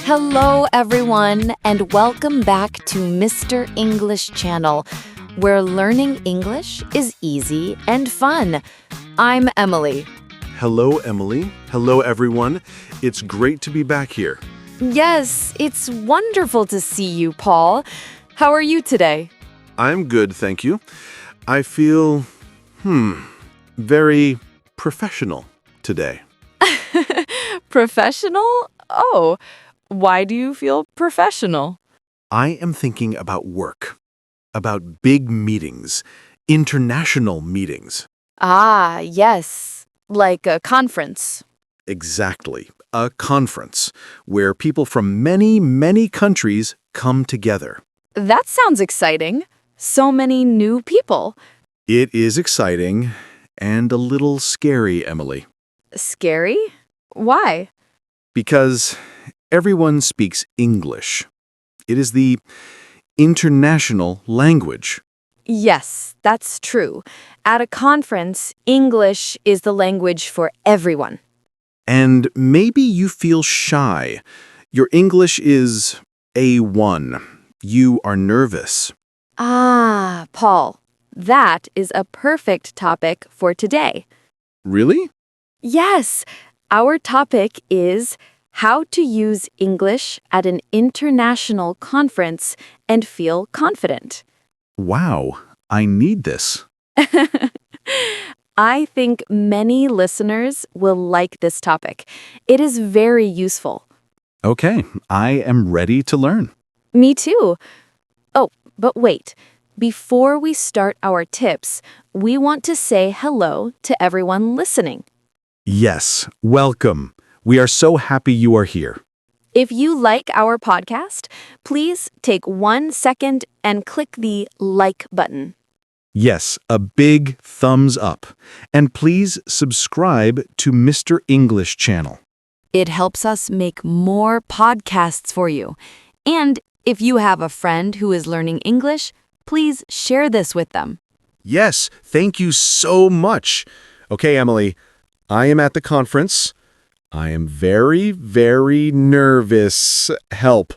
Hello, everyone, and welcome back to Mr. English Channel, where learning English is easy and fun. I'm Emily. Hello, Emily. Hello, everyone. It's great to be back here. Yes, it's wonderful to see you, Paul. How are you today? I'm good, thank you. I feel, very professional today. Professional? Oh, why do you feel professional? I am thinking about work, about big meetings, international meetings. Ah, yes, like a conference. Exactly, a conference where people from many, many countries come together. That sounds exciting. So many new people. It is exciting and a little scary, Emily, Scary? Why? because everyone speaks English. It is the international language. Yes, that's true. At a conference, English is the language for everyone. And maybe you feel shy. Your English is A1. You are nervous. Ah, Paul, that is a perfect topic for today. Really? Yes, our topic is how to use English at an international conference and feel confident. Wow, I need this. I think many listeners will like this topic. It is very useful. Okay, I am ready to learn. Me too. Oh, but wait. Before we start our tips, we want to say hello to everyone listening. Yes, welcome. We are so happy you are here. If you like our podcast, please take 1 second and click the like button. Yes, a big thumbs up. And please subscribe to Mr. English Channel. It helps us make more podcasts for you. And if you have a friend who is learning English, please share this with them. Yes, thank you so much. Okay, Emily, I am at the conference. I am very, very nervous. Help.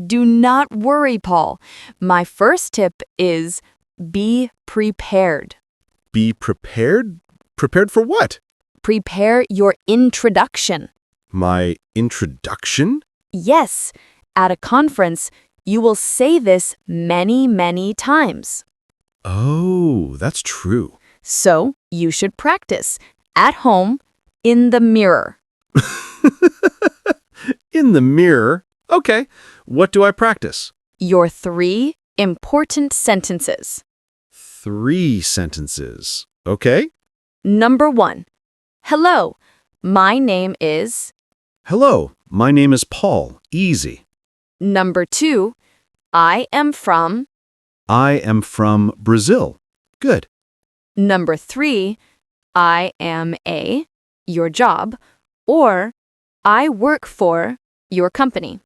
Do not worry, Paul. My first tip is be prepared. Be prepared? Prepared for what? Prepare your introduction. My introduction? Yes, at a conference, you will say this many, many times. Oh, that's true. So you should practice at home in the mirror. In the mirror? Okay, what do I practice? Your 3 important sentences. 3 sentences. Okay? Number 1. Hello, my name is. Hello, my name is Paul. Easy. Number 2. I am from. I am from Brazil. Good. Number 3. I am a. Your job. Or I work for your company.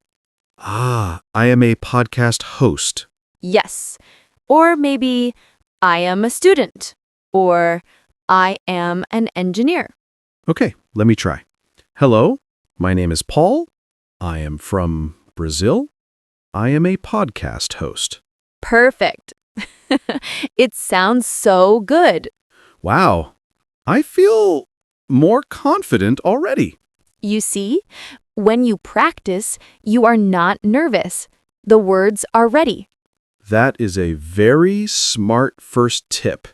Ah, I am a podcast host. Yes. Or maybe I am a student. Or I am an engineer. Okay, let me try. Hello, my name is Paul. I am from Brazil. I am a podcast host. Perfect. It sounds so good. Wow, I feel more confident already. You see, when you practice, you are not nervous. The words are ready. That is a very smart first tip.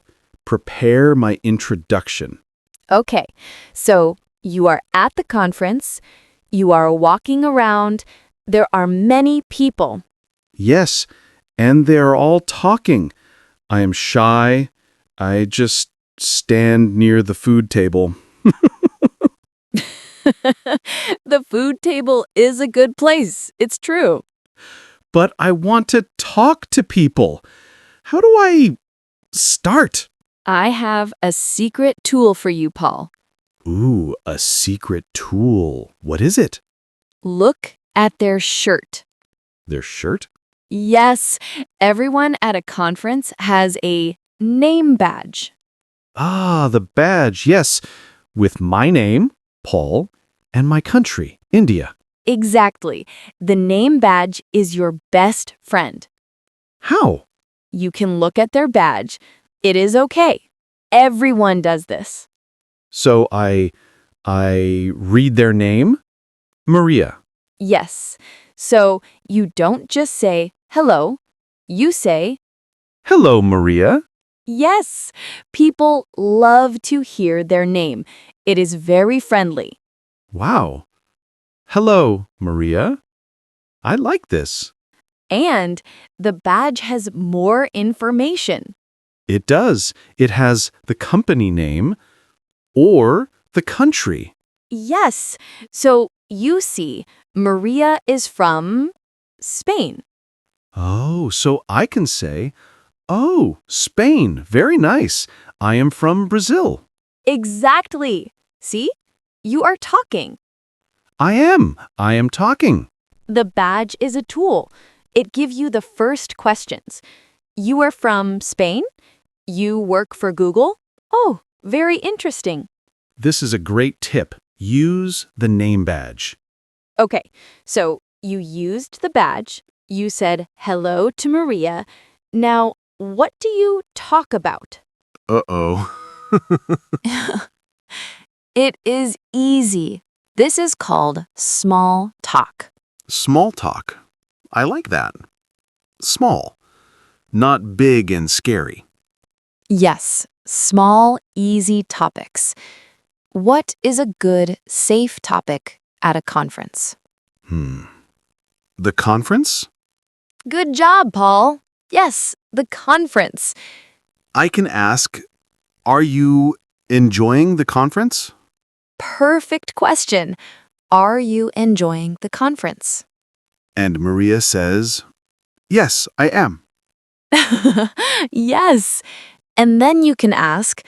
Prepare my introduction. Okay, so you are at the conference, you are walking around, there are many people. Yes, and they're all talking. I am shy. I just stand near the food table. The food table is a good place, it's true. But I want to talk to people. How do I start? I have a secret tool for you, Paul. Ooh, a secret tool. What is it? Look at their shirt. Their shirt? Yes, everyone at a conference has a name badge. Ah, the badge, yes. With my name, Paul, and my country, India. Exactly. The name badge is your best friend. How? You can look at their badge. It is okay. Everyone does this. So I read their name? Maria. Yes. So you don't just say hello. You say, Hello, Maria. yes. People love to hear their name. It is very friendly. Wow. Hello, Maria. I like this. And the badge has more information. It does. It has the company name or the country. Yes. So you see, Maria is from Spain. Oh, so I can say, oh, Spain. Very nice. I am from Brazil. Exactly. See? You are talking. I am. I am talking. The badge is a tool. It gives you the first questions. You are from Spain? You work for Google? Oh, very interesting. This is a great tip. Use the name badge. Okay, so you used the badge. You said hello to Maria. Now, what do you talk about? Uh-oh. It is easy. This is called small talk. Small talk. I like that. Small. Not big and scary. Yes, small, easy topics. What is a good, safe topic at a conference? The conference? Good job, Paul. Yes, the conference. I can ask, are you enjoying the conference? Perfect question. Are you enjoying the conference? And Maria says, yes, I am. Yes. And then you can ask,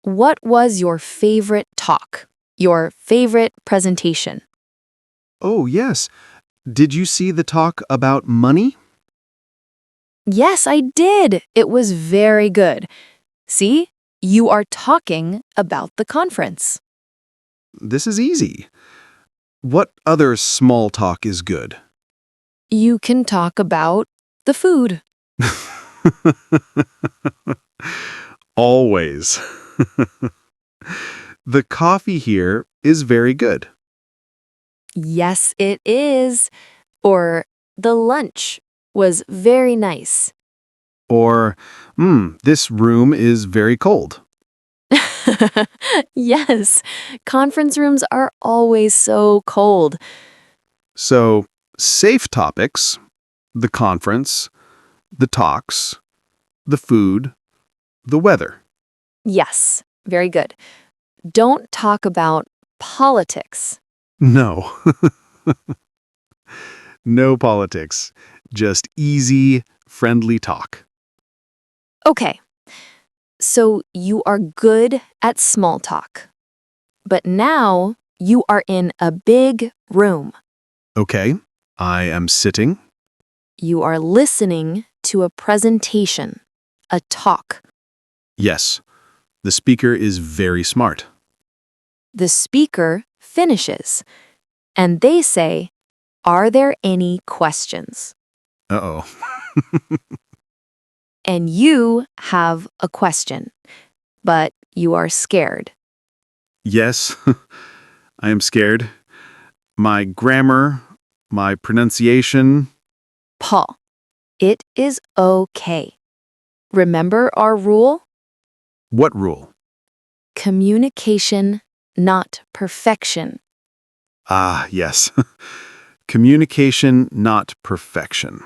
what was your favorite talk? Your favorite presentation? Oh, yes. Did you see the talk about money? Yes, I did. It was very good. See, you are talking about the conference. This is easy. What other small talk is good? You can talk about the food. Always. The coffee here is very good. Yes, it is. Or the lunch was very nice. Or, this room is very cold. Yes, conference rooms are always so cold. So, safe topics, the conference, the talks, the food, the weather. Yes, very good. Don't talk about politics. No. No politics. Just easy, friendly talk. Okay, so you are good at small talk. But now you are in a big room. Okay, I am sitting. You are listening to a presentation, a talk. Yes, the speaker is very smart. The speaker finishes, and they say, are there any questions? Uh-oh. And you have a question, but you are scared. Yes, I am scared. My grammar, my pronunciation. Paul, it is okay. Remember our rule? What rule? Communication, not perfection. Ah, yes. Communication, not perfection.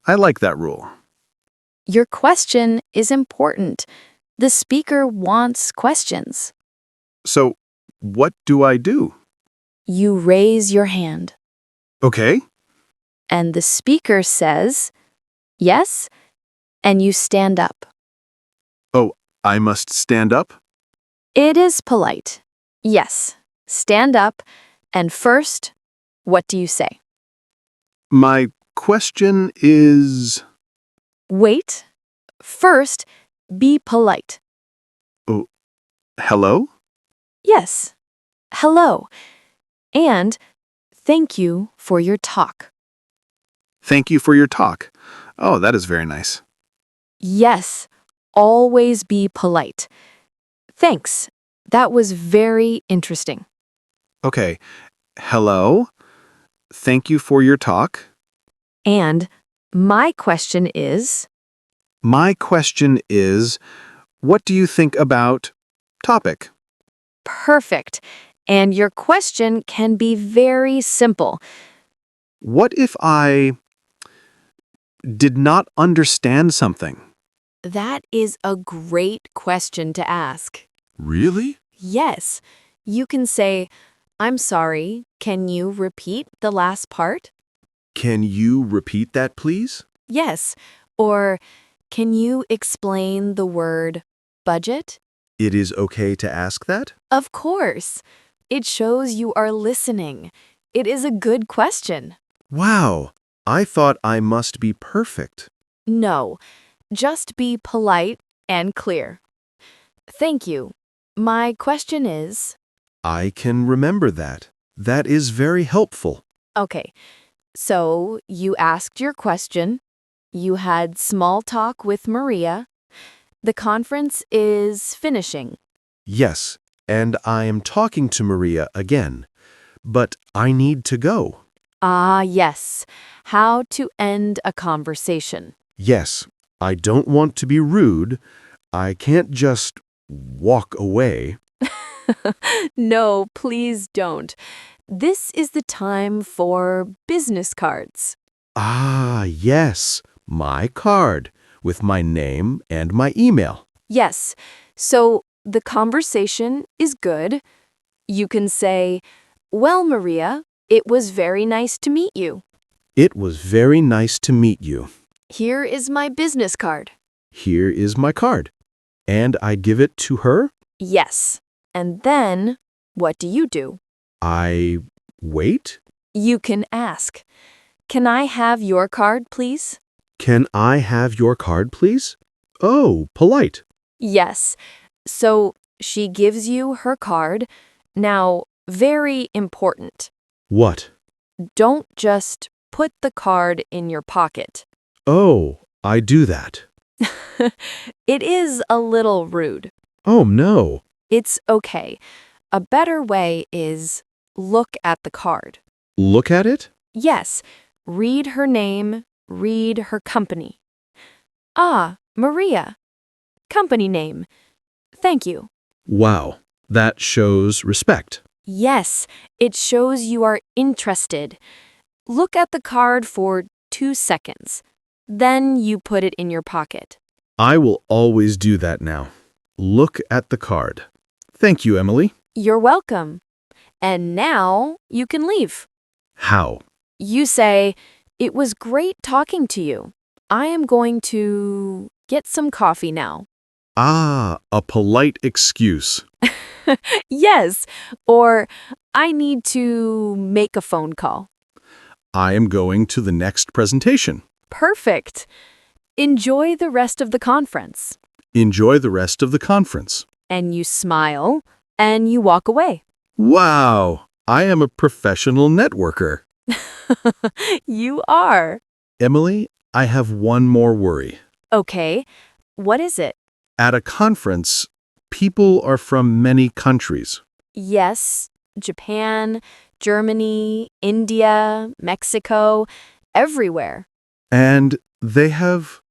I like that rule. Your question is important. The speaker wants questions. So, what do I do? You raise your hand, Okay. and the speaker says, yes, and you stand up. Oh, I must stand up? It is polite. Yes, stand up, and first, what do you say? My question is... Wait. First, be polite. Oh, hello? Yes. Hello. And Thank you for your talk. Thank you for your talk. Oh, that is very nice. Yes, always be polite. Thanks. That was very interesting. Okay. Hello. Thank you for your talk. And my question is, My question is, what do you think about topic? perfect. And your question can be very simple. What if I did not understand something? That is a great question to ask. Really? Yes, you can say, I'm sorry, can you repeat the last part? Can you repeat that, please? Yes. Or, can you explain the word budget? It is okay to ask that? Of course. It shows you are listening. It is a good question. Wow, I thought I must be perfect. No, just be polite and clear. Thank you. My question is, I can remember that. That is very helpful. okay, so you asked your question, you had small talk with Maria, the conference is finishing. Yes, and I am talking to Maria again. But I need to go. Ah, yes. How to end a conversation. Yes, I don't want to be rude. I can't just walk away. No, please don't. This is the time for business cards. Ah, yes, my card with my name and my email. Yes, so the conversation is good. You can say, well, Maria, it was very nice to meet you. It was very nice to meet you. Here is my business card. Here is my card. And I give it to her? Yes. And then, what do you do? I wait? You can ask, can I have your card, please? Can I have your card, please? Oh, polite. Yes. So she gives you her card. Now, very important. What? Don't just put the card in your pocket. Oh, I do that. It is a little rude. Oh, no. It's okay. A better way is look at the card. Look at it? Yes, read her name, read her company. Ah, Maria. Company name. Thank you. Wow, that shows respect. Yes, it shows you are interested. Look at the card for 2 seconds. Then you put it in your pocket. I will always do that now. Look at the card. Thank you, Emily. You're welcome. And now you can leave. How? You say, it was great talking to you. I am going to get some coffee now. Ah, a polite excuse. Yes, or I need to make a phone call. I am going to the next presentation. Perfect. Enjoy the rest of the conference. Enjoy the rest of the conference. And you smile and you walk away. Wow, I am a professional networker. You are. Emily, I have one more worry. Okay, what is it? At a conference, people are from many countries. Yes, Japan, Germany, India, Mexico, everywhere. And they have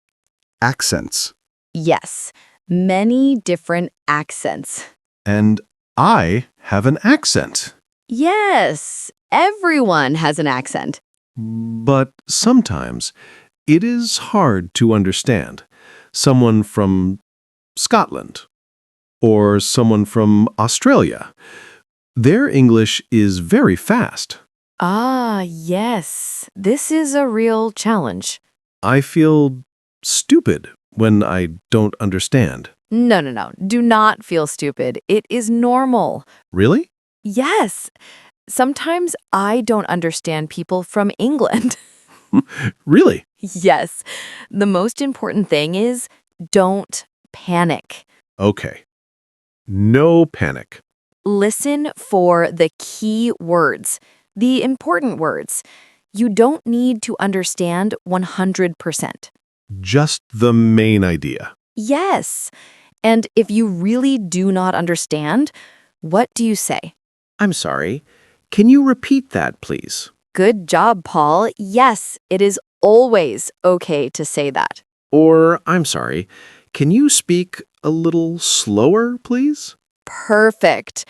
accents. Yes, many different accents. And I have an accent. Yes, everyone has an accent. But sometimes it is hard to understand. Someone from Scotland or someone from Australia. Their English is very fast. Ah, yes, this is a real challenge. I feel stupid when I don't understand. No. Do not feel stupid. It is normal. Really? Yes. Sometimes I don't understand people from England. Really? Yes. The most important thing is don't panic. Okay. No panic. Listen for the key words. The important words. You don't need to understand 100%. Just the main idea. Yes. And if you really do not understand, what do you say? I'm sorry. Can you repeat that, please? Good job, Paul. Yes, it is always okay to say that. Or, I'm sorry, can you speak a little slower, please? Perfect.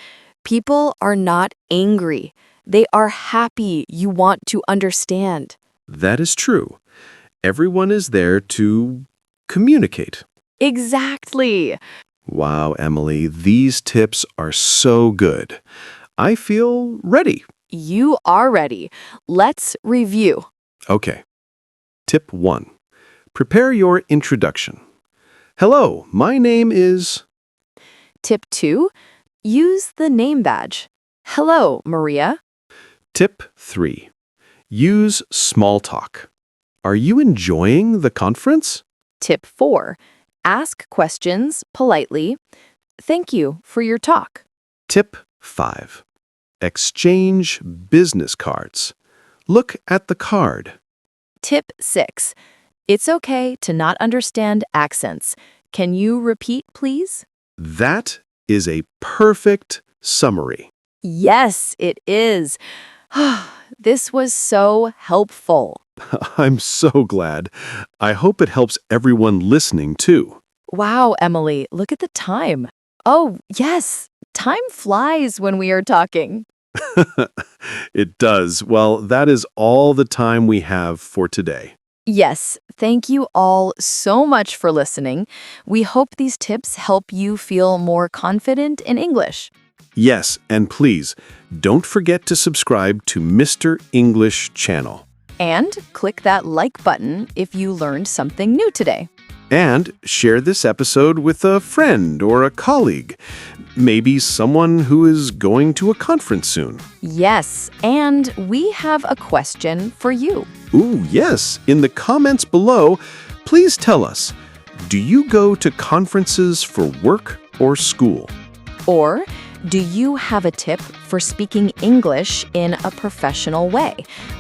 People are not angry. They are happy you want to understand. That is true. Everyone is there to communicate. Exactly. Wow, Emily, these tips are so good. I feel ready. You are ready. Let's review. Okay. Tip 1. Prepare your introduction. Hello, my name is... Tip 2. Use the name badge. Hello, Maria. Tip 3. Use small talk. Are you enjoying the conference? Tip 4. Ask questions politely. Thank you for your talk. Tip 5. Exchange business cards. Look at the card. Tip 6. It's okay to not understand accents. Can you repeat, please? That is a perfect summary. Yes, it is. This was so helpful. I'm so glad. I hope it helps everyone listening, too. Wow, Emily, look at the time. Oh, yes, time flies when we are talking. It does. Well, that is all the time we have for today. Yes, thank you all so much for listening. We hope these tips help you feel more confident in English. Yes, and please, don't forget to subscribe to Mr. English channel. And click that like button if you learned something new today. And share this episode with a friend or a colleague. Maybe someone who is going to a conference soon. Yes, and we have a question for you. Ooh, yes. In the comments below, please tell us, do you go to conferences for work or school? Or do you have a tip for speaking English in a professional way?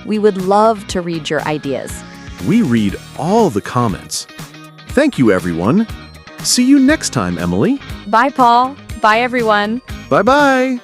We would love to read your ideas. We read all the comments. Thank you, everyone. See you next time, Emily. Bye, Paul. Bye, everyone. Bye-bye.